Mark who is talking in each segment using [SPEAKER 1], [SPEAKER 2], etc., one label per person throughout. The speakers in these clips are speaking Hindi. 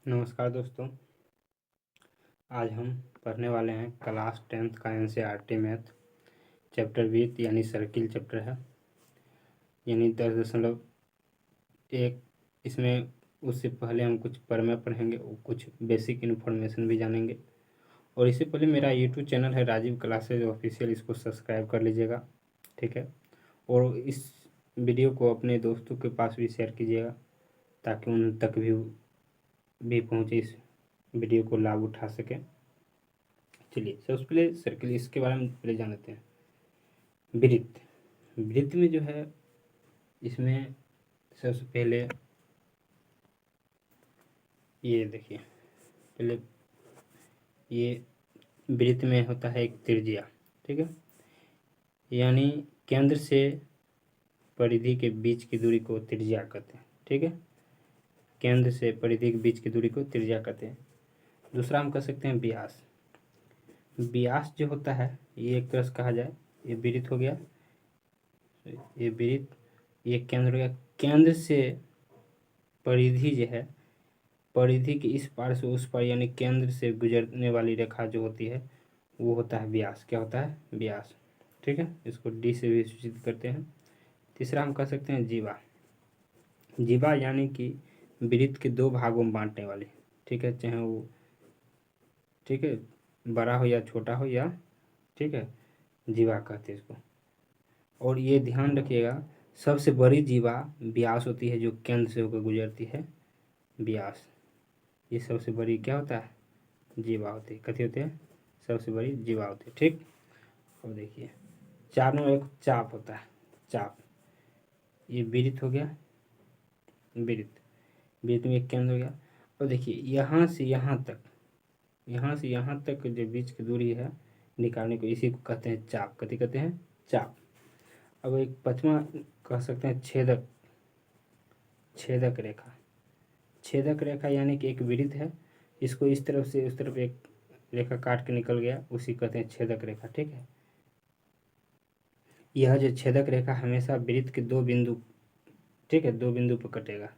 [SPEAKER 1] नमस्कार दोस्तों। आज हम पढ़ने वाले हैं क्लास 10th का एनसीईआरटी मैथ चैप्टर 20 यानी सर्किल चैप्टर है, यानी 10.1। इसमें उससे पहले हम कुछ प्रमेय पढ़ेंगे और कुछ बेसिक इन्फॉर्मेशन भी जानेंगे। और इससे पहले मेरा यूट्यूब चैनल है राजीव क्लासेज ऑफिशियल, इसको सब्सक्राइब कर लीजिएगा, ठीक है। और इस वीडियो को अपने दोस्तों के पास भी शेयर कीजिएगा ताकि उन तक भी पहुँचे, इस वीडियो को लाभ उठा सकें। चलिए सबसे पहले सर्किल, इसके बारे में पहले जान लेते हैं। वृत्त, वृत्त में जो है इसमें सबसे पहले ये देखिए, पहले ये वृत्त में होता है एक त्रिज्या, ठीक है, यानी केंद्र से परिधि के बीच की दूरी को त्रिज्या कहते हैं, ठीक है। केंद्र से परिधि के बीच की दूरी को त्रिज्या कहते हैं। दूसरा हम कह सकते हैं व्यास। व्यास जो होता है ये एक तरह से कहा जाए, ये वृत्त हो गया, ये वृत्त, ये केंद्र हो गया। केंद्र से परिधि जो है, परिधि के इस पार से उस पार, यानी केंद्र से गुजरने वाली रेखा जो होती है वो होता है व्यास। क्या होता है? व्यास, ठीक है। इसको डी से भी सूचित करते हैं। तीसरा हम कह सकते हैं जीवा। जीवा यानी कि वृत्त के दो भागों में बांटने वाली, ठीक है, चाहे वो, ठीक है, बड़ा हो या छोटा हो, या, ठीक है, जीवा कहते हैं इसको। और ये ध्यान रखिएगा, सबसे बड़ी जीवा व्यास होती है जो केंद्र से होकर गुजरती है, व्यास। ये सबसे बड़ी क्या होता है? जीवा होती है। कथी होते हैं? सबसे बड़ी जीवा होती है, ठीक। अब देखिए, चार नंबर एक चाप होता है, चाप। ये वृत्त हो गया, वृत्त, वृत्त में एक केंद्र हो गया। और देखिए यहाँ से यहाँ तक, यहाँ से यहाँ तक जो बीच की दूरी है निकालने को, इसी को कहते हैं चाप। कथी कहते हैं? चाप। अब एक पांचवा कह सकते हैं छेदक, छेदक रेखा। छेदक रेखा यानी कि एक वृत्त है, इसको इस तरफ से उस तरफ एक रेखा काट के निकल गया, उसी कहते हैं छेदक रेखा, ठीक है। यह जो छेदक रेखा हमेशा वृत्त के दो बिंदु, ठीक है, दो बिंदु पर कटेगा।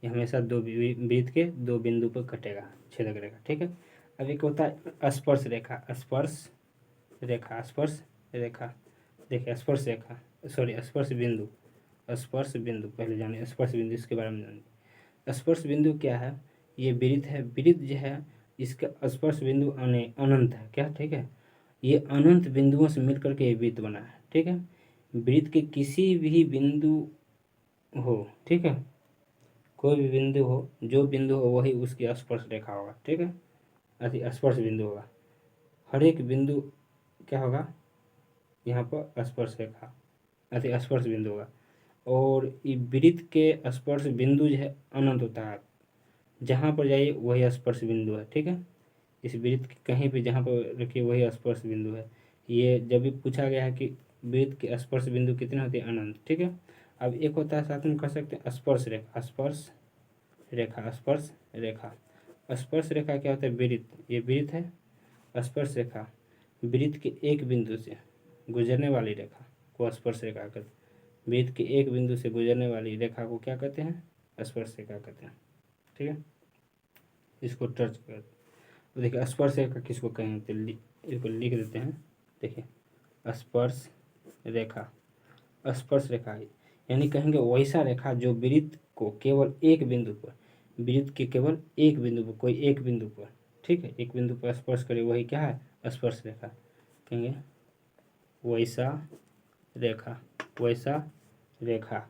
[SPEAKER 1] यह हमेशा दो वृत्त के दो बिंदु पर कटेगा, छेदक रेखा, ठीक है। अब एक होता है स्पर्श रेखा, स्पर्श रेखा, स्पर्श रेखा। देखिए स्पर्श रेखा, सॉरी स्पर्श बिंदु, स्पर्श बिंदु पहले जानिए, स्पर्श बिंदु इसके बारे में जानिए। स्पर्श बिंदु क्या है? ये वृत्त है, वृत्त जो है इसका स्पर्श बिंदु अनंत है, क्या, ठीक है। ये अनंत बिंदुओं से मिलकर के ये वृत्त बना है, ठीक है। वृत्त के किसी भी बिंदु हो, ठीक है, कोई भी बिंदु हो, जो बिंदु हो वही उसकी स्पर्श रेखा होगा, ठीक है, अति स्पर्श बिंदु होगा। हर एक बिंदु क्या होगा? यहाँ पर स्पर्श रेखा, अति स्पर्श बिंदु होगा। और ये वृत्त के स्पर्श बिंदु जो है अनंत होता है, जहाँ पर जाइए वही स्पर्श बिंदु है, ठीक है। इस वृत्त के कहीं भी जहाँ पर रखिए वही स्पर्श बिंदु है। ये जब भी पूछा गया है कि वृत्त के स्पर्श बिंदु कितने होते हैं? अनंत, ठीक है। अब एक होता है, साथ में कह सकते हैं स्पर्श रेखा, स्पर्श रेखा, स्पर्श रेखा। स्पर्श रेखा क्या होता है? वृत्त, ये वृत्त है, स्पर्श रेखा वृत्त के एक बिंदु से गुजरने वाली रेखा को स्पर्श रेखा कहते हैं। वृत्त के एक बिंदु से गुजरने वाली रेखा को क्या कहते हैं? स्पर्श रेखा कहते हैं, ठीक है। इसको टच कर, तो देखिए स्पर्श रेखा किसको कहेंगे, तो इसको लिख देते हैं। देखिए स्पर्श रेखा, स्पर्श रेखा यानी कहेंगे वैसा रेखा जो वृत्त को केवल एक बिंदु पर, वृत्त के केवल एक बिंदु पर, कोई एक बिंदु पर, ठीक है, एक बिंदु पर स्पर्श करे, वही क्या है? स्पर्श रेखा कहेंगे। वैसा रेखा, वैसा रेखा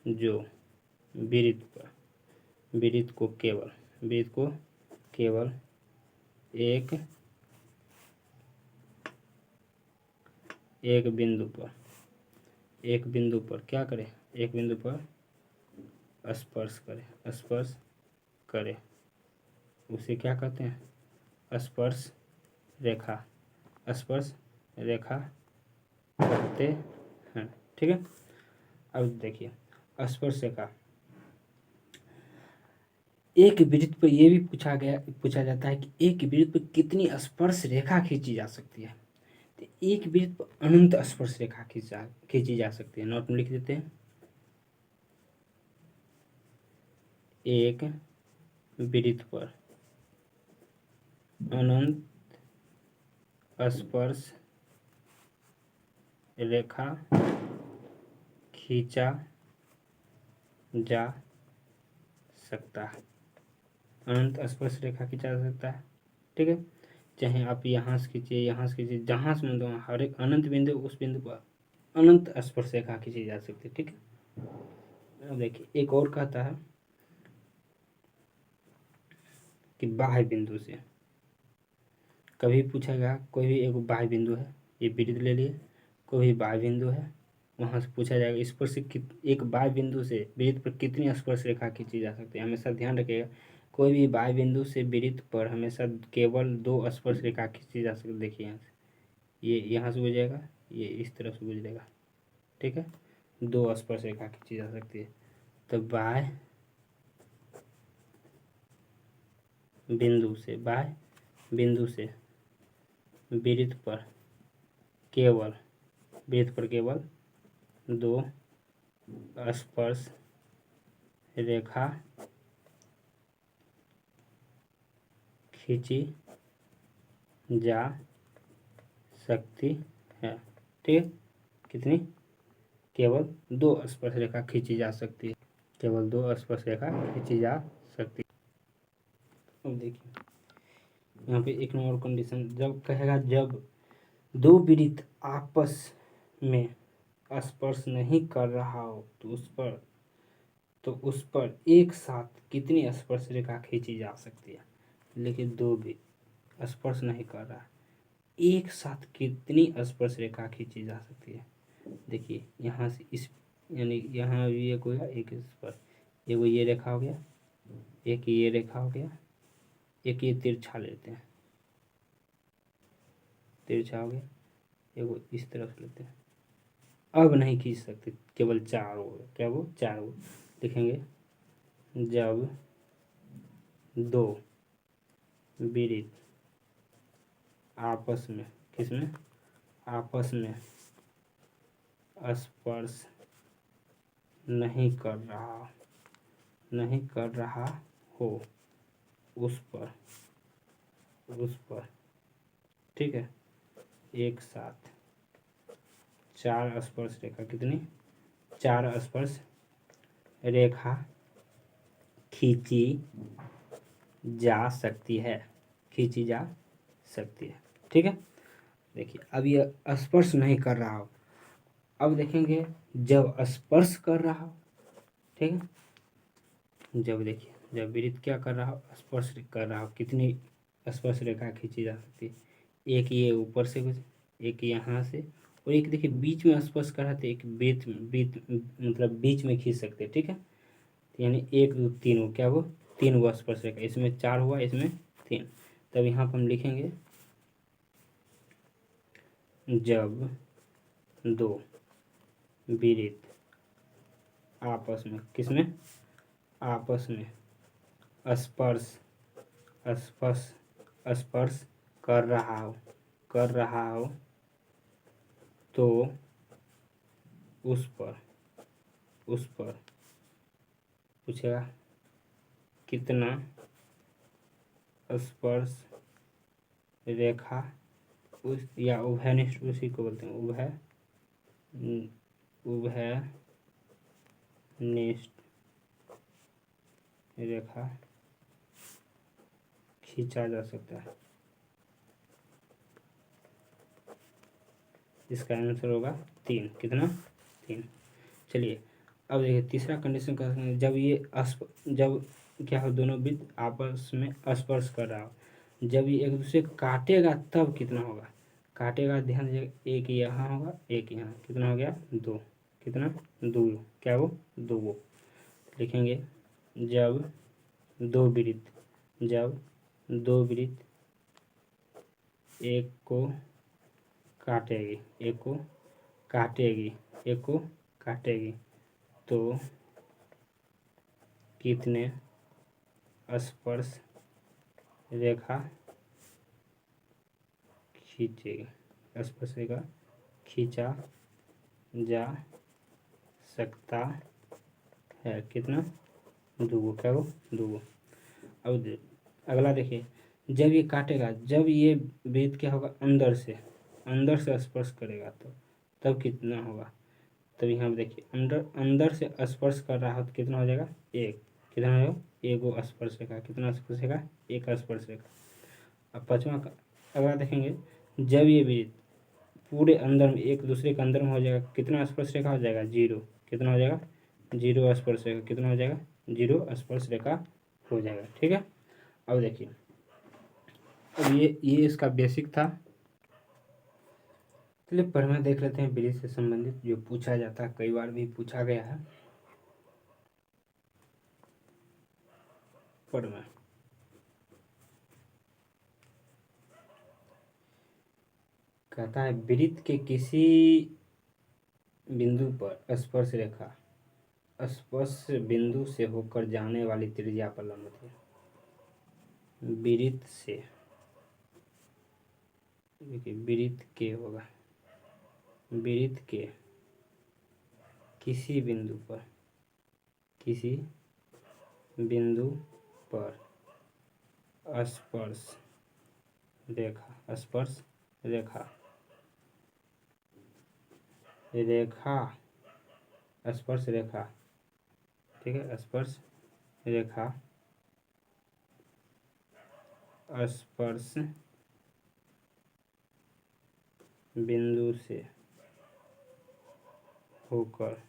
[SPEAKER 1] जो वृत्त पर, वृत्त को केवल, वृत्त को केवल एक बिंदु पर, एक बिंदु पर क्या करे? एक बिंदु पर स्पर्श करे, स्पर्श करे, उसे क्या कहते हैं? स्पर्श रेखा, स्पर्श रेखा कहते हैं, ठीक है। अब देखिए स्पर्श रेखा, एक वृत्त पर यह भी पूछा जाता है कि एक वृत्त पर कितनी स्पर्श रेखा खींची जा सकती है। तो एक वृत्त पर अनंत स्पर्श रेखा खींची जा सकती है। नोट में लिख देते हैं, एक वृत्त पर अनंत स्पर्श रेखा खींचा जा सकता है। अनंत स्पर्श रेखा खींचा जा सकता है, ठीक है। चाहे आप यहाँ से खींचिए, यहाँ से खींचिए, जहाँ से मन हो, हर एक अनंत बिंदु, उस बिंदु पर अनंत स्पर्श रेखा खींची जा सकती है, ठीक है। अब देखिए एक और कहता है कि बाह्य बिंदु से, कभी पूछेगा कोई भी एक बाह्य बिंदु है, ये वृत्त ले लिए, कोई भी बाह्य बिंदु है, वहाँ से पूछा जाएगा स्पर्श एक बाह्य बिंदु से वृत्त पर कितनी स्पर्श रेखा खींची जा सकती है। हमेशा ध्यान रखिएगा, कोई भी बाह्य बिंदु से वृत्त पर हमेशा केवल 2 स्पर्श रेखा खींची जा सकती है। देखिए यहाँ से, ये यहाँ से गुजरेगा, ये इस तरफ से गुजरेगा, ठीक है। 2 स्पर्श रेखा खींची जा सकती है। तो बाह्य बिंदु से वृत्त पर केवल 2 स्पर्श रेखा खींची जा सकती है, ठीक है। कितनी? केवल 2 स्पर्श रेखा खींची जा सकती है, केवल 2 स्पर्श रेखा खींची जा सकती है। अब देखिए यहाँ पे एक नंबर कंडीशन, जब कहेगा जब 2 वृत्त आपस में स्पर्श नहीं कर रहा हो तो उस पर एक साथ कितनी स्पर्श रेखा खींची जा सकती है। लेकिन 2 भी स्पर्श नहीं कर रहा है, एक साथ कितनी स्पर्श रेखा खींची जा सकती है। देखिए यहाँ से इस, यानी यहाँ भी एक हो गया, एक इस पर, एक ये रेखा हो गया, एक ये रेखा हो गया, एक ये तिरछा लेते हैं, तिरछा हो गया, एक इस तरफ लेते हैं। अब नहीं खींच सकते, केवल 4 हो गए, क्या वो 4 हो। लिखेंगे जब 2 वृत्त आपस में, किसमें? आपस में स्पर्श नहीं कर रहा हो उस पर, ठीक है, एक साथ 4 स्पर्श रेखा, कितनी? 4 स्पर्श रेखा खींची जा सकती है, ठीक है। देखिए अब ये स्पर्श नहीं कर रहा हो, अब देखेंगे जब स्पर्श कर रहा हो, ठीक है। जब देखिए, जब वृत्त क्या कर रहा हो? स्पर्श कर रहा हो, कितनी स्पर्श रेखा खींची जा सकती है? एक ये ऊपर से कुछ, एक यहाँ से, और एक देखिए बीच में स्पर्श कर रहा था, एक बीच मतलब बीच में खींच सकते, ठीक है। यानी 1 2 3 हो, क्या वो 3 हुआ स्पर्श रेखा, इसमें 4 हुआ, इसमें 3। तब यहाँ पर हम लिखेंगे जब 2 वृत्त आपस में, किसमें? आपस में स्पर्श कर रहा हो तो उस पर पूछेगा कितना स्पर्श रेखा, उस या उभयनिष्ठ, उसी को बोलते हैं उभयनिष्ठ रेखा खींचा जा सकता है। इसका आंसर होगा 3। कितना? 3। चलिए अब देखिए तीसरा कंडीशन का, जब ये जब क्या हो, दोनों वृत्त आपस में स्पर्श कर रहा हो, जब ये एक दूसरे को काटेगा तब कितना होगा? काटेगा, ध्यान दीजिए, एक यहाँ होगा, एक यहाँ, कितना हो गया? 2। कितना? 2, क्या वो 2। लिखेंगे जब 2 वृत्त एक को काटेगी तो कितने स्पर्श रेखा खींचा जा सकता है? कितना? 2, क्या वो 2। अब अगला देखिए, जब ये काटेगा, जब ये वृत्त क्या होगा, अंदर से स्पर्श करेगा तो तब कितना होगा। तब यहाँ पे देखिए, अंदर अंदर से स्पर्श कर रहा हो तो कितना हो जाएगा, एक। कितना हो जाएगा, एक वो स्पर्श रेखा। कितना स्पर्श रेखा, एक स्पर्श रेखा। अब पाँचवा अगला देखेंगे, जब ये वृत्त पूरे अंदर में एक दूसरे के अंदर में हो जाएगा, कितना स्पर्श रेखा हो जाएगा, जीरो। कितना हो जाएगा, जीरो स्पर्श रेखा। कितना हो जाएगा, जीरो स्पर्श रेखा हो जाएगा। ठीक है। अब देखिए, अब ये इसका बेसिक था। चलिए पढ़ना देख लेते हैं, वृत्त से संबंधित जो पूछा जाता है, कई बार भी पूछा गया है। पढ़ना, कहता है वृत्त के किसी बिंदु पर स्पर्श रेखा स्पर्श बिंदु से होकर जाने वाली त्रिज्या पर लंब होती है। वृत्त से, देखिए वृत्त के होगा, वृत्त के किसी बिंदु पर, किसी बिंदु पर स्पर्श रेखा, स्पर्श रेखा, रेखा स्पर्श रेखा, ठीक है, स्पर्श रेखा स्पर्श बिंदु से होकर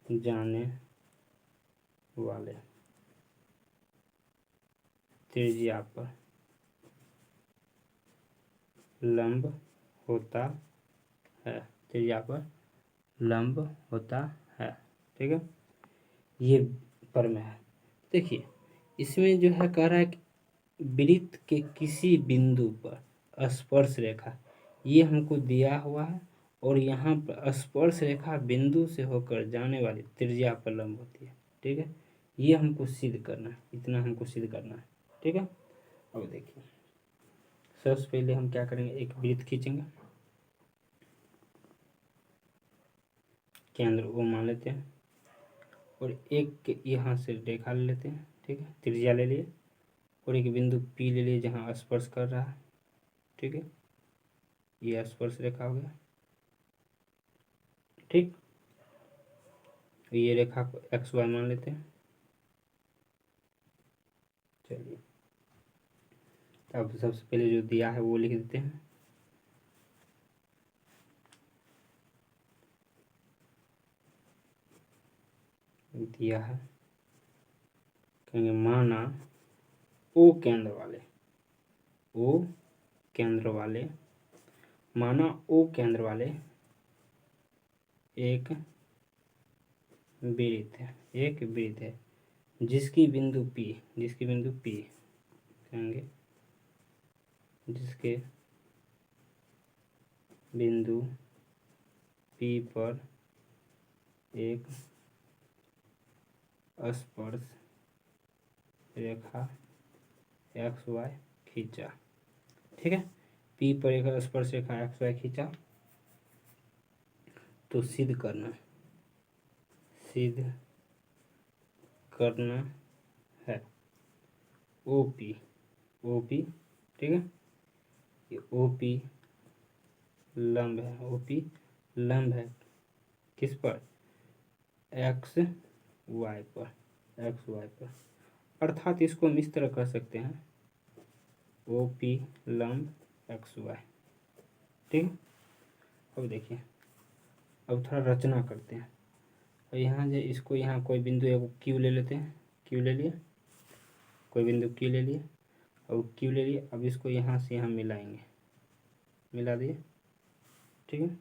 [SPEAKER 1] जाने वाले त्रिज्या पर लंब होता है, त्रिज्या पर लंब होता है। ठीक है, ये पर में है। देखिए इसमें जो है कह रहा है कि वृत्त के किसी बिंदु पर स्पर्श रेखा, ये हमको दिया हुआ है, और यहाँ पर स्पर्श रेखा बिंदु से होकर जाने वाली त्रिज्या पर लंब होती है। ठीक है, ये हमको सिद्ध करना है, इतना हमको सिद्ध करना है। ठीक है। अब देखिए, सबसे पहले हम क्या करेंगे, एक वृत्त खींचेंगे, केंद्र O मान लेते हैं, और एक यहाँ से रेखा ले लेते हैं। ठीक है, त्रिज्या ले लिए, और एक बिंदु P ले लिए जहाँ स्पर्श कर रहा है। ठीक है, ये स्पर्श रेखा हो गया। ठीक, ये रेखा को XY मान लेते हैं। चलिए, अब सबसे पहले जो दिया है वो लिख देते हैं। दिया है, कहेंगे माना O केंद्र वाले, O केंद्र वाले, माना O केंद्र वाले एक वृत्त है, एक वृत्त है जिसकी बिंदु P, जिसकी बिंदु P कहेंगे, जिसके बिंदु P पर एक स्पर्श रेखा XY खींचा। ठीक है, P पर एक स्पर्श रेखा XY खींचा, तो सिद्ध करना है OP, OP। ठीक है, ये OP लंब है, OP लंब है किस पर, XY पर, XY पर। अर्थात इसको हम इस तरह कर सकते हैं, OP लंब XY। ठीक है। अब देखिए, अब थोड़ा रचना करते हैं। और यहाँ जो इसको, यहाँ कोई बिंदु एक Q ले लेते हैं, Q ले लिए, कोई बिंदु Q ले लिए, और Q ले लिए। अब इसको यहाँ से यहाँ मिलाएंगे, मिला दिए। ठीक है,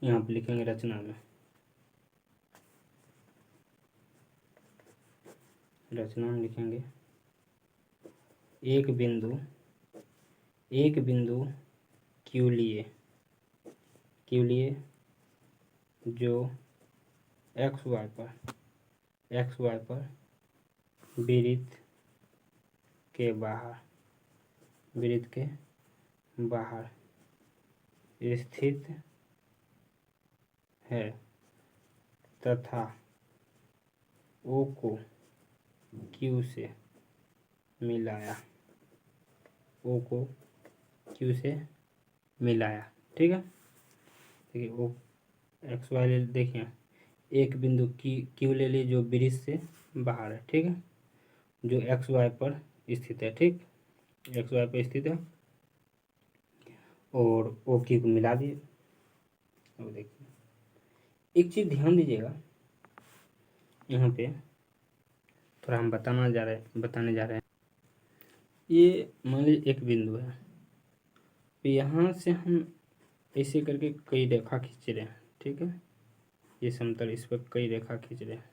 [SPEAKER 1] यहाँ पे लिखेंगे रचना में, रचना में लिखेंगे एक बिंदु Q लिए, जो XY पर वृत्त के बाहर स्थित है, तथा O को क्यू से मिलाया, ओ को क्यू से मिलाया, ठीक है। देखिए ओ एक्स वाई ले, देखिए एक बिंदु क्यू ले ली जो वृत्त से बाहर है, ठीक है, जो एक्स वाई पर स्थित है, ठीक, एक्स वाई पर स्थित है, और ओ क्यू को मिला दिए। अब देखिए एक चीज़ ध्यान दीजिएगा, यहाँ पे थोड़ा हम बताने जा रहे हैं। ये मान लीजिए एक बिंदु है, तो यहाँ से हम ऐसे करके कई रेखा खींच रहे हैं, ठीक है, ये समतल, इस पर कई रेखा खींच रहे हैं।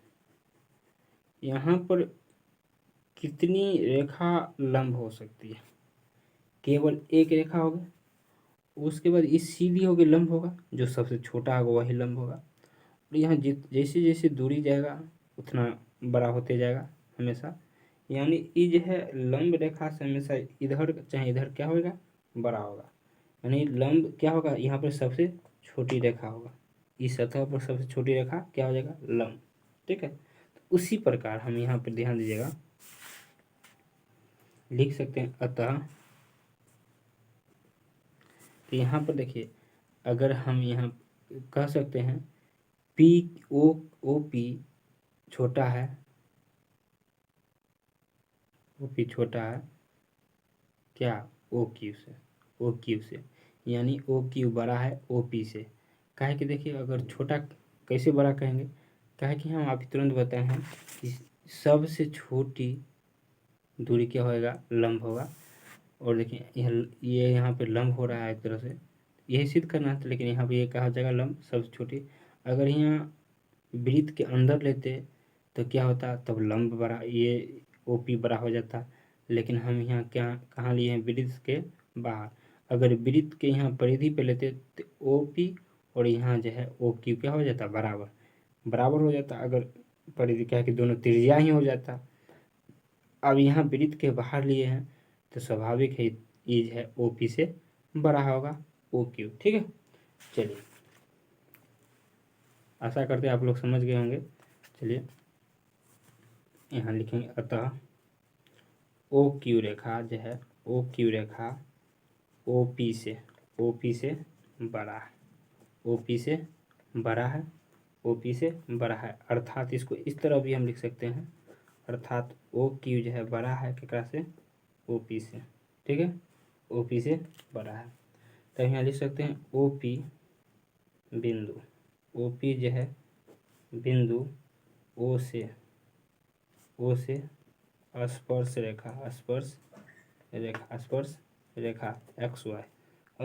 [SPEAKER 1] यहाँ पर कितनी रेखा लंब हो सकती है? केवल एक रेखा होगी, उसके बाद इस सीधी होगी लंब होगा, जो सबसे छोटा होगा वही लंब होगा, और यहाँ जैसे जैसे दूरी जाएगा उतना बड़ा होते जाएगा हमेशा, यानी ये जो है लंब रेखा से हमेशा इधर चाहे इधर क्या होगा, बड़ा होगा, यानी लंब क्या होगा, यहाँ पर सबसे छोटी रेखा होगा, इस सतह पर सबसे छोटी रेखा क्या हो जाएगा, लंब, ठीक है। तो उसी प्रकार हम यहाँ पर ध्यान दीजिएगा, लिख सकते हैं अतः, तो यहाँ पर देखिए अगर हम यहाँ कह सकते हैं पी ओ पी छोटा है, ओ पी छोटा है क्या, ओ क्यू से, यानी ओ क्यू बड़ा है ओ पी से। काहे कि देखिए अगर छोटा कैसे बड़ा कहेंगे, काहे कि हम आप तुरंत बताए हैं कि सबसे छोटी दूरी क्या होएगा, लंब होगा, और देखिए ये यहाँ पे लंब हो रहा है एक तरह से, यही सिद्ध करना है, लेकिन यहाँ पे ये कहा जाएगा लंब सबसे छोटी। अगर यहाँ वृत्त के अंदर लेते तो क्या होता, तब लंब बड़ा, ये ओपी बड़ा हो जाता, लेकिन हम यहाँ क्या कहाँ लिए हैं, वृत्त के बाहर। अगर वृत्त के यहाँ परिधि पे लेते तो ओपी और यहाँ जो है ओ क्यू क्या हो जाता, बराबर बराबर हो जाता, अगर परिधि क्या है कि दोनों त्रिज्या ही हो जाता। अब यहाँ वृत्त के बाहर लिए हैं तो स्वाभाविक है ये जो है ओ पी से बड़ा होगा ओ क्यू, ठीक है। चलिए आशा करते हैं आप लोग समझ गए होंगे। चलिए यहाँ लिखेंगे अतः ओ क्यू रेखा जो है, ओ क्यू रेखा ओ पी से बड़ा है, ओ पी से बड़ा है, ओ पी से बड़ा है, अर्थात इसको इस तरह भी हम लिख सकते हैं, अर्थात ओ क्यू जो है बड़ा है केकरा से, ओ पी से, ठीक है, ओ पी से बड़ा है। तो यहाँ लिख सकते हैं ओ पी बिंदु, ओ पी जो है बिंदु ओ से स्पर्श रेखा, स्पर्श रेखा एक्स वाई,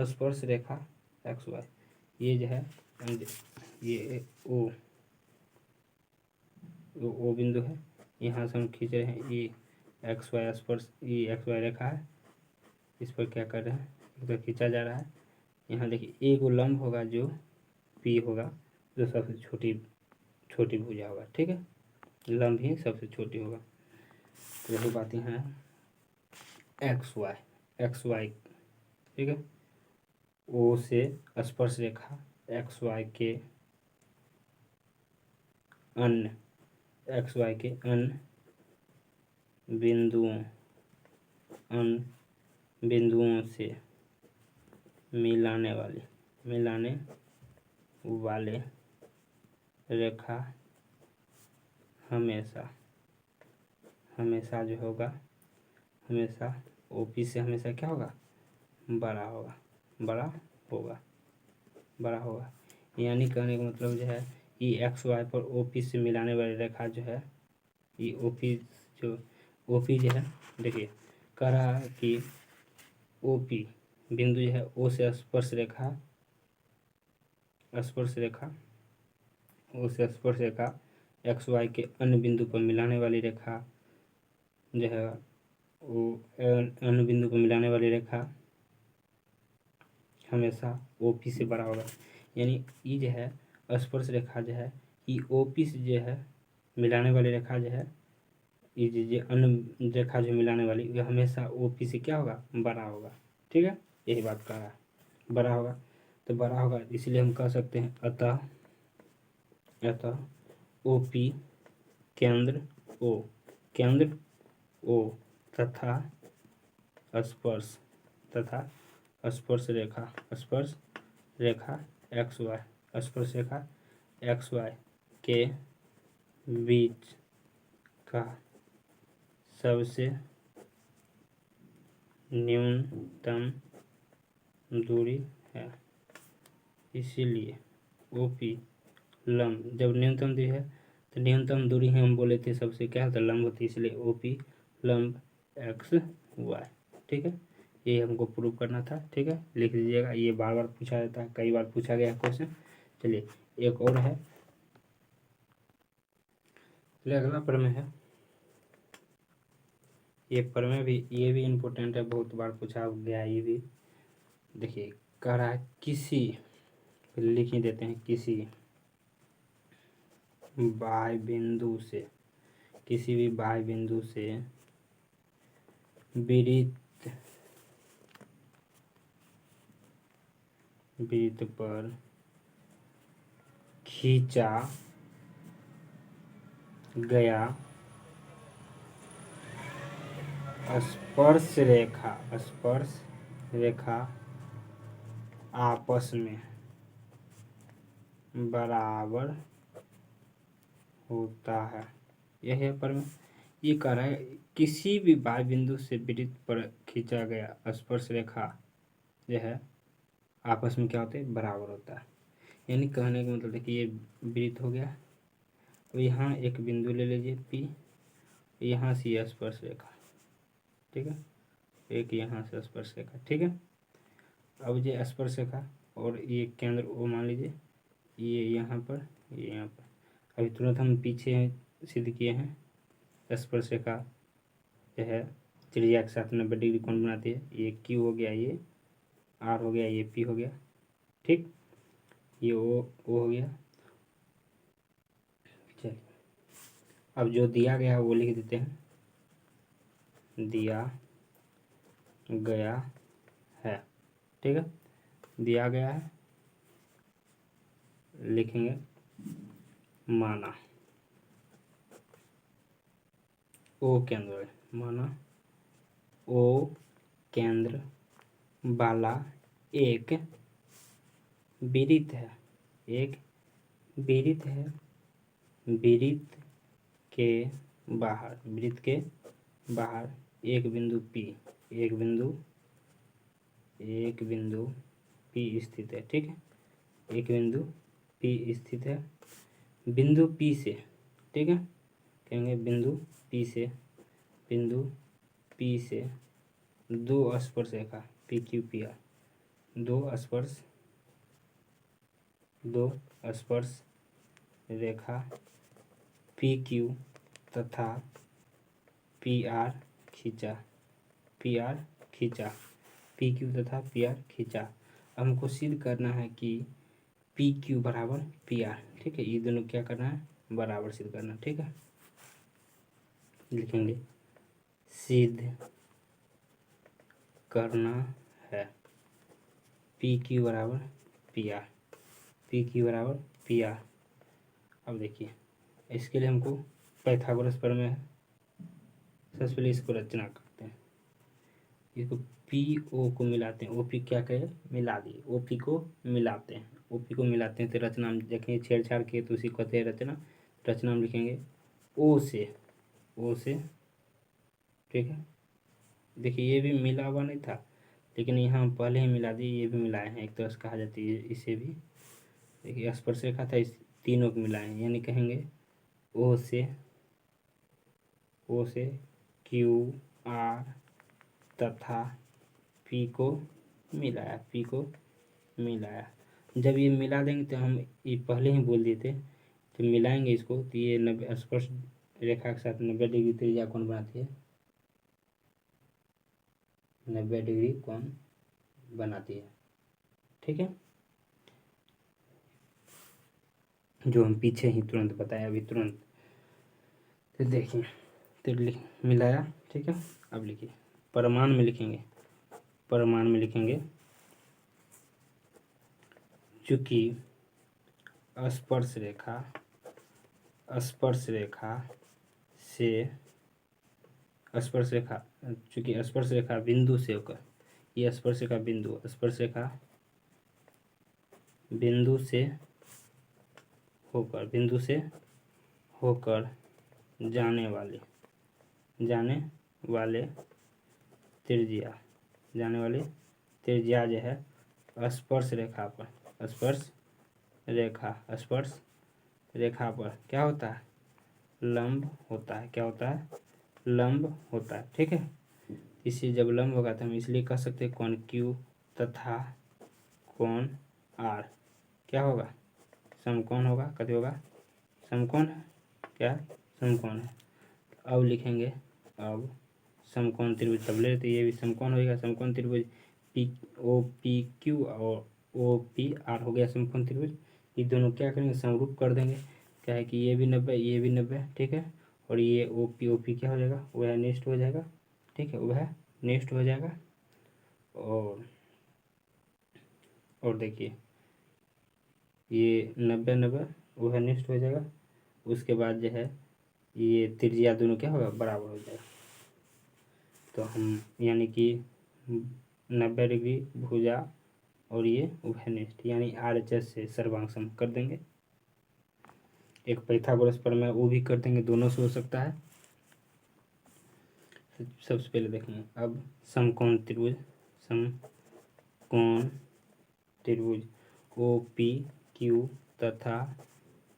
[SPEAKER 1] स्पर्श रेखा एक्स वाई, ये जो है ये ओ बिंदु है, यहाँ से हम खींच रहे हैं ये एक्स वाई स्पर्श, ये एक्स वाई रेखा है, इस पर क्या कर रहे हैं, इधर खींचा जा रहा है। यहाँ देखिए एक लंब होगा जो पी होगा, जो सबसे छोटी भुजा होगा, ठीक है, लंब ही सबसे छोटी होगा। तो वही बात यहाँ है एक्स वाई, ठीक है, ओ से स्पर्श रेखा एक्स वाई के अन्य बिंदुओं से मिलाने वाले रेखा हमेशा जो होगा, हमेशा ओपी से हमेशा क्या होगा, बड़ा होगा। यानी कहने का मतलब जो है ये एक्स वाई पर ओपी से मिलाने वाली रेखा जो है, ये ओपी जो है, देखिए कह रहा है कि ओपी बिंदु जो है ओ से स्पर्श रेखा एक्स वाई के अन्य बिंदु पर मिलाने वाली रेखा जो है, वो अन्य बिंदु पर मिलाने वाली रेखा हमेशा ओपी से बड़ा होगा। यानी ये जो है स्पर्श रेखा जो है, ये ओपी से जो है मिलाने वाली रेखा जो है, ये जो अन्य रेखा जो मिलाने वाली, ये हमेशा ओपी से क्या होगा, बड़ा होगा, ठीक है, यही बात कह रहा है, बड़ा होगा। तो बड़ा होगा इसलिए हम कह सकते हैं अतः ओपी केंद्र ओ तथा स्पर्श रेखा एक्स वाई, स्पर्श रेखा एक्स वाई के बीच का सबसे न्यूनतम दूरी है। इसीलिए ओपी लंब, जब न्यूनतम दूरी है तो न्यूनतम दूरी है हम बोले थे सबसे क्या होता है लंब होती है, इसलिए ओपी लंब एक्स वाई। ठीक है, ये हमको प्रूव करना था। ठीक है, लिख लीजिएगा, ये बार बार पूछा जाता है, कई बार पूछा गया क्वेश्चन। चलिए एक और है, चलिए अगला प्रमेय है। ये प्रमेय भी, ये भी इम्पोर्टेंट है, बहुत बार पूछा गया है ये भी। देखिए कह रहा है किसी, लिख ही देते हैं, किसी बाह्य बिंदु से, किसी भी बाह्य बिंदु से वृत्त पर खींचा गया स्पर्श रेखा आपस में बराबर होता है। यह है प्रमेय। ये कह रहा है किसी भी बाह्य बिंदु से वृत्त पर खींचा गया स्पर्श रेखा जो है आपस में क्या होता है, बराबर होता है। यानी कहने का मतलब देखिए, ये वृत्त हो गया, तो यहाँ एक बिंदु ले लीजिए P, यहाँ से ये स्पर्श रेखा, ठीक है, एक यहाँ से स्पर्श रेखा। ठीक है, अब ये स्पर्श रेखा और ये केंद्र O मान लीजिए, ये यहाँ पर, ये यहाँ पर। अभी तुरंत हम पीछे सिद्ध किए हैं स्पर्श रेखा जो है त्रिज्या के साथ 90 डिग्री कोण बनाती है। ये Q हो गया, ये R हो गया, ये P हो गया। ठीक, ये O हो गया। चलिए अब जो दिया गया है वो लिख देते हैं, दिया गया है। ठीक है, दिया गया है, लिखेंगे माना ओ केंद्र है, माना ओ केंद्र वाला एक वृत्त है, एक वृत्त है, वृत्त के बाहर, वृत्त के बाहर एक बिंदु P, एक बिंदु P स्थित है। ठीक है, एक बिंदु P स्थित है। बिंदु P से, ठीक है, कहेंगे बिंदु P से, बिंदु P से दो स्पर्श रेखा PQPR, दो स्पर्श रेखा PQ तथा PR खींचा, PQ तथा PR खींचा। हमको सिद्ध करना है कि PQ बराबर PR। ठीक है, ये दोनों क्या करना है, बराबर सिद्ध करना। ठीक है, लिखेंगे सिद्ध करना है PQ बराबर PR। अब देखिए इसके लिए हमको पाइथागोरस प्रमेय है। सबसे पहले इसको रचना करते हैं, इसको PO को मिलाते हैं, OP क्या कहे, मिला दिए, OP को मिलाते हैं, तो रचना हम देखेंगे, छेड़छाड़ किए तो उसी को कहते हैं रचना। रचना हम लिखेंगे O से, ठीक है। देखिए ये भी मिला हुआ नहीं था, लेकिन यहाँ हम पहले ही मिला दिए, ये भी मिलाए हैं, एक तरह से कहा जाती है इसे भी। देखिए स्पर्श रेखा था, इस तीनों को मिलाए हैं, यानी कहेंगे O से QR तथा P को मिलाया। जब ये मिला देंगे तो हम ये पहले ही बोल दिए थे, तो मिलाएंगे इसको तो ये 90 स्पर्श रेखा के साथ 90 डिग्री त्रिज्या कोण बनाती है, 90 डिग्री कोण बनाती है। ठीक है, जो हम पीछे ही तुरंत बताया, अभी तुरंत। तो देखिए, तो मिलाया। ठीक है, अब लिखिए परमाण में लिखेंगे चूंकि स्पर्श रेखा से स्पर्श रेखा, चूंकि स्पर्श रेखा बिंदु से होकर, ये स्पर्श रेखा बिंदु, स्पर्श रेखा बिंदु से होकर, बिंदु से होकर जाने वाले त्रिज्या, जाने वाली त्रिज्या जो है स्पर्श रेखा पर, स्पर्श रेखा पर क्या होता है, लंब होता है। क्या होता है, लंब होता है। ठीक है, इसी जब लंब होगा तो हम इसलिए कह सकते हैं कोण Q तथा कोण R क्या होगा, समकोण होगा। कभी होगा, समकोण है। क्या, समकोण है। अब लिखेंगे, अब समकोण त्रिभुज तब ले, तो ये भी समकोण होगा। समकोण त्रिभुज POPQ और OPR हो गया समकोण त्रिभुज। ये दोनों क्या करेंगे, समरूप कर देंगे। क्या है कि ये भी 90, ये भी 90। ठीक है, और ये OP क्या हो जाएगा, वह नेक्स्ट हो जाएगा। ठीक है, वह नेक्स्ट हो जाएगा। और देखिए ये 90 90 वह नेक्स्ट हो जाएगा। उसके बाद जो है ये त्रिज्या दोनों क्या होगा, बराबर हो जाएगा। तो हम यानी कि 90 डिग्री भुजा और ये उभयनिष्ठ यानी RHS से सर्वांग कर देंगे। एक पाइथागोरस प्रमेय वो भी कर देंगे, दोनों से हो सकता है। सबसे पहले देखेंगे अब समकोण त्रिभुज, समकोण त्रिभुज OPQ तथा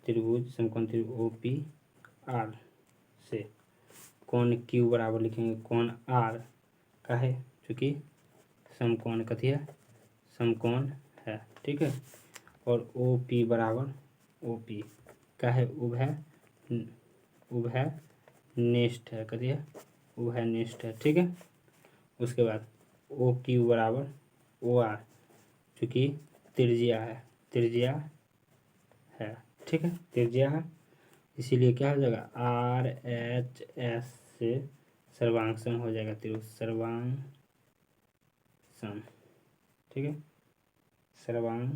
[SPEAKER 1] त्रिभुज समकोण त्रिभुज OPR से कोण Q बराबर लिखेंगे कोण R का है, चूँकि समकोण कथी है, समकोण है। ठीक है, और OP बराबर OP का है, उभयनिष्ठ है। कथी है, उभयनिष्ठ है। ठीक है, उसके बाद OQ बराबर OR, चूँकि त्रिज्या है, त्रिज्या है। ठीक है, त्रिज्या है, इसीलिए क्या हो जाएगा, RHS से सर्वांग हो जाएगा, त्रिभुज सर्वांग। ठीक है, सर्वांग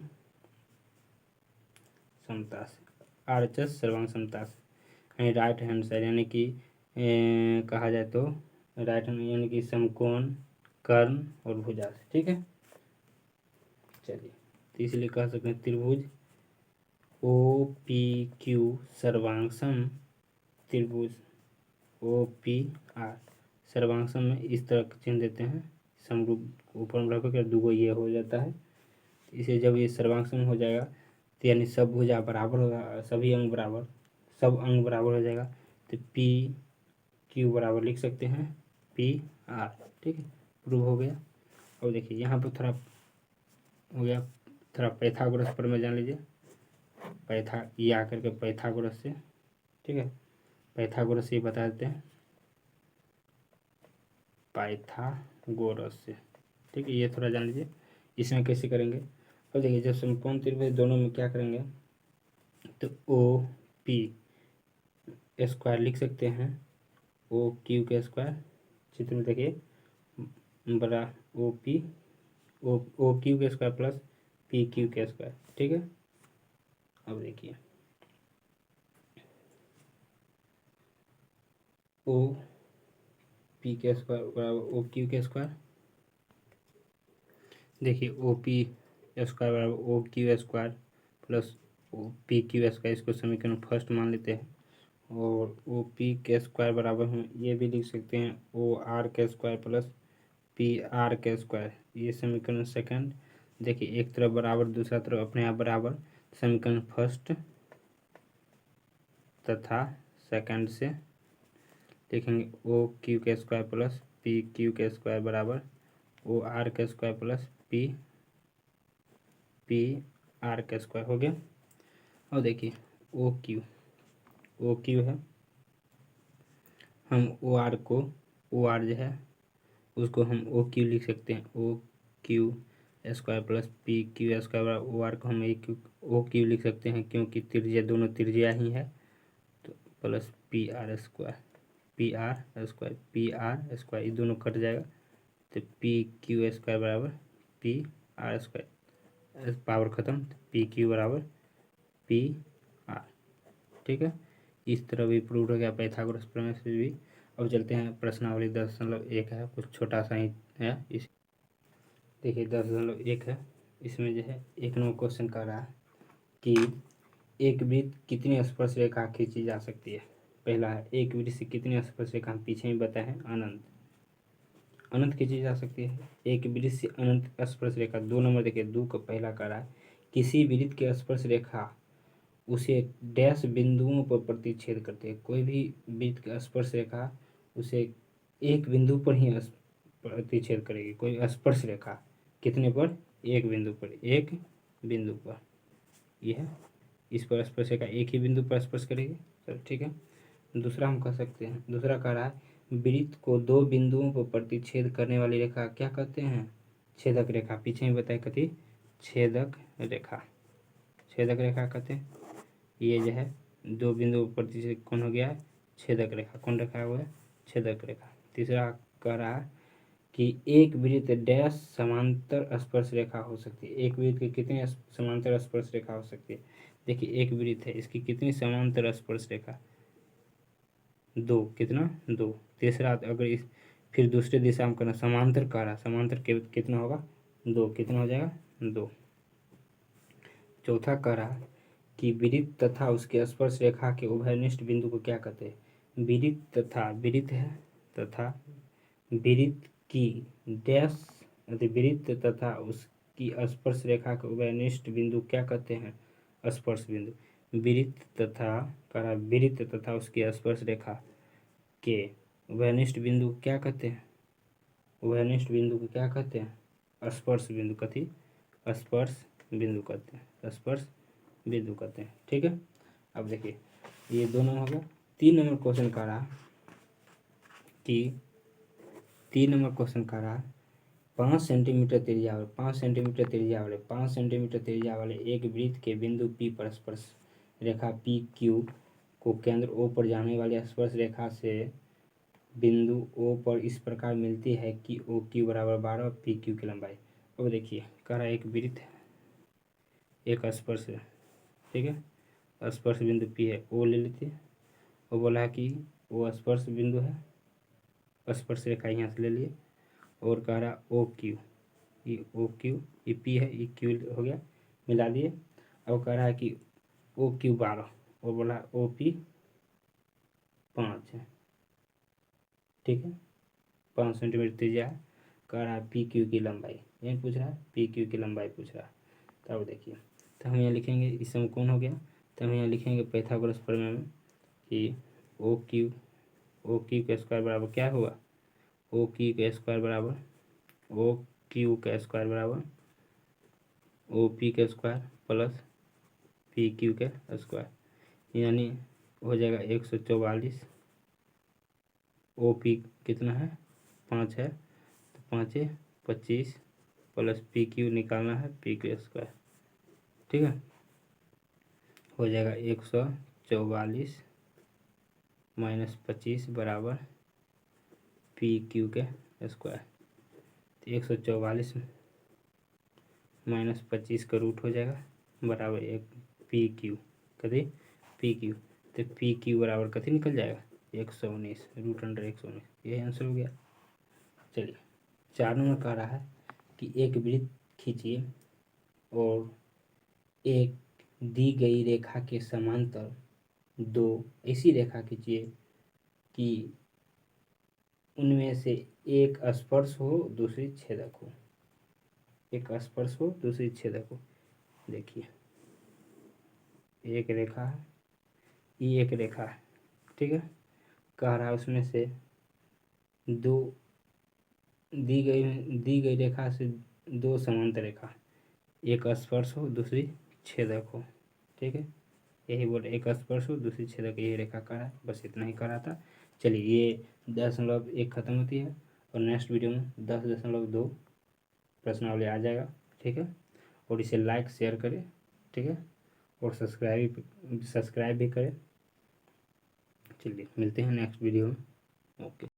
[SPEAKER 1] समता से, RHS सर्वांग समता से, यानी राइट हैंड साइड, यानी कि कहा जाए तो राइट हैंड यानी कि समकोण कर्ण और भुजा से। ठीक है, चलिए, तो इसलिए कह सकते हैं त्रिभुज OPQ सर्वांगसम त्रिभुज OPR सर्वांगसम में इस तरह का चिन्ह देते हैं, समरूप ऊपर में रखकर दूगो ये हो जाता है। इसे जब ये सर्वांगसम हो जाएगा तो यानी सब भुजा बराबर होगा, सभी अंग बराबर, सब अंग बराबर हो जाएगा, तो PQ बराबर लिख सकते हैं PR। ठीक है, प्रूव हो गया। और देखिए यहाँ पर थोड़ा हो गया, थोड़ा पाइथागोरस पर में जान लीजिए, ये आकर के पाइथागोरस से। ठीक है, पाइथागोरस ये बता देते हैं, पाइथागोरस से। ठीक है, ये थोड़ा जान लीजिए इसमें कैसे करेंगे। अब देखिए जब समकोण त्रिभुज दोनों में क्या करेंगे, तो OP स्क्वायर लिख सकते हैं, OQ के स्क्वायर, चित्र में देखिए बड़ा OQ के स्क्वायर प्लस PQ के स्क्वायर। ठीक है, अब देखिए OP के स्क्वायर बराबर OQ के स्क्वायर, देखिए OP स्क्वायर बराबर OQ square plus PQ square, इसको समीकरण फर्स्ट मान लेते हैं। और OP के स्क्वायर बराबर हम ये भी लिख सकते हैं OR के स्क्वायर प्लस PR के स्क्वायर, ये समीकरण सेकंड। देखिए एक तरफ बराबर दूसरा तरफ अपने आप बराबर, समीकरण फर्स्ट तथा सेकंड से लिखेंगे OQ के स्क्वायर प्लस PQ के स्क्वायर बराबर OR के स्क्वायर प्लस PR का स्क्वायर हो गया। और देखिए OQ है, हम OR जो है उसको हम OQ लिख सकते हैं, OQ square plus PQ square बराबर OR को हम OQ लिख सकते हैं, क्योंकि त्रिज्या दोनों त्रिज्या ही है, तो प्लस PR स्क्वायर ये दोनों कट जाएगा, तो PQ स्क्वायर बराबर PR स्क्वायर, पावर खत्म, PQ बराबर PR। ठीक है, इस तरह भी प्रूव हो गया पाइथागोरस प्रमेय से भी। अब चलते हैं प्रश्नावली 10.1 है, कुछ छोटा सा ही है। इस देखिए 10.1 है, इसमें जो है 1 नंबर क्वेश्चन कर रहा है कि एक वृत्त कितनी स्पर्श रेखा खींची जा सकती है। पहला है एक वृत्त से कितनी स्पर्श रेखा, पीछे ही बताए हैं अनंत, अनंत खींची जा सकती है। एक वृत्त से अनंत स्पर्श रेखा। 2 नंबर देखिए 2 का पहला कर रहा है किसी वृत्त की स्पर्श रेखा उसे डैश बिंदुओं पर प्रतिच्छेद करती है। कोई भी वृत्त की स्पर्श रेखा उसे एक बिंदु पर ही प्रतिच्छेद करेगी। कोई स्पर्श रेखा कितने पर, एक बिंदु पर, एक बिंदु पर, यह इस पर स्पर्श रेखा एक ही बिंदु पर स्पर्श करेगी। चलो ठीक है। दूसरा हम कह सकते हैं, दूसरा कह रहा है वृत्त को 2 बिंदुओं पर प्रतिच्छेद करने वाली रेखा क्या कहते हैं, छेदक रेखा। पीछे ही बताए कथी, छेदक रेखा, छेदक रेखा कहते हैं। ये जो है 2 बिंदु पर प्रतिच्छेद कौन हो गया है, छेदक रेखा। कौन रेखा हुआ है, छेदक रेखा। तीसरा कह रहा है कि एक वृत्त डैश समांतर स्पर्श रेखा हो सकती है। एक वृत्त की कितनी समांतर स्पर्श रेखा हो सकती है। देखिए एक वृत्त है, इसकी कितनी समांतर स्पर्श रेखा, 2, कितना 2। तीसरा अगर इस फिर दूसरे दिशा में करना, समांतर कह रहा, समांतर कितना होगा 2, कितना हो जाएगा 2। चौथा कह रहा कि वृत्त तथा उसके स्पर्श रेखा के उभयनिष्ठ बिंदु को क्या कहते हैं। वृत्त तथा, वृत्त है तथा वृत्त की डैश, वृत्त तथा उसकी स्पर्श रेखा के उभयनिष्ठ बिंदु क्या कहते हैं, स्पर्श बिंदु। वृत्त तथा करा, वृत्त तथा उसकी स्पर्श रेखा के उभयनिष्ठ बिंदु क्या कहते हैं, उभयनिष्ठ बिंदु को क्या कहते हैं, स्पर्श बिंदु। कथी, स्पर्श बिंदु कहते हैं, स्पर्श बिंदु कहते हैं। ठीक है। अब देखिए ये 2 नंबर हो गया। 3 नंबर क्वेश्चन कह रहा कि 3 नंबर क्वेश्चन कह रहा 5 सेंटीमीटर त्रिज्या वाले, 5 सेंटीमीटर त्रिज्या वाले, 5 सेंटीमीटर त्रिज्या वाले एक वृत्त के बिंदु P पर स्पर्श रेखा पी क्यू को केंद्र O पर जाने वाली स्पर्श रेखा से बिंदु O पर इस प्रकार मिलती है कि ओ क्यू बराबर 12 पी क्यू की लंबाई। अब देखिए कह रहा है एक वृत्त है, एक स्पर्श है, ठीक है, स्पर्श बिंदु P है, O ले लेते हैं। वो बोला है कि वो स्पर्श बिंदु है, स्पर्श रेखा यहाँ से ले लिए। और कह रहा ओ क्यू, ये ओ क्यू, ये पी है, ये क्यू हो गया, मिला दिए। अब कह रहा है कि ओ क्यू 12 और बोला ओ पी 5 है, ठीक है, 5 सेंटीमीटर त्रिज्या है। कह रहा है पी क्यू की लंबाई, यही पूछ रहा है, पी क्यू की लंबाई पूछ रहा है। तब देखिए तो हम यहाँ लिखेंगे, इस समय कौन हो गया, तो हम यहाँ लिखेंगे पाइथागोरस प्रमेय में कि ओ क्यू का स्क्वायर बराबर क्या हुआ, ओ क्यू का स्क्वायर बराबर, ओ क्यू का स्क्वायर बराबर ओ पी का स्क्वायर प्लस पी क्यू का स्क्वायर, यानी हो जाएगा 144। ओ पी कितना है 5 है, तो 5 25 प्लस पी क्यू निकालना है, पी क्यू स्क्वायर, ठीक है, हो जाएगा 144 माइनस 25 बराबर पी क्यू के स्क्वायर। तो 144 माइनस 25 का रूट हो जाएगा बराबर 1 पी क्यू, कथी पी क्यू। तो पी क्यू बराबर कथी निकल जाएगा 119, रूट अंडर 119, यही आंसर हो गया। चलिए 4 नंबर कह रहा है कि एक वृत्त खींचिए और एक दी गई रेखा के समांतर 2 ऐसी रेखा खींचिए कि उनमें से एक स्पर्श हो दूसरी छेदक हो, एक स्पर्श हो दूसरी छेदक हो। देखिए एक रेखा है, ये एक रेखा है, ठीक है, कह रहा है उसमें से 2 दी गई रेखा से 2 समांतर रेखा, एक स्पर्श हो दूसरी छेदक हो, ठीक है, यही बोल, एक स्पर्श हो दूसरी छेदक, यही रेखा कह रहा है। बस इतना ही कह रहा था। चलिए ये 10.1 खत्म होती है और नेक्स्ट वीडियो में 10.2 प्रश्नावली आ जाएगा, ठीक है। और इसे लाइक शेयर करें, ठीक है, और सब्सक्राइब भी करें। चलिए मिलते हैं नेक्स्ट वीडियो में, ओके।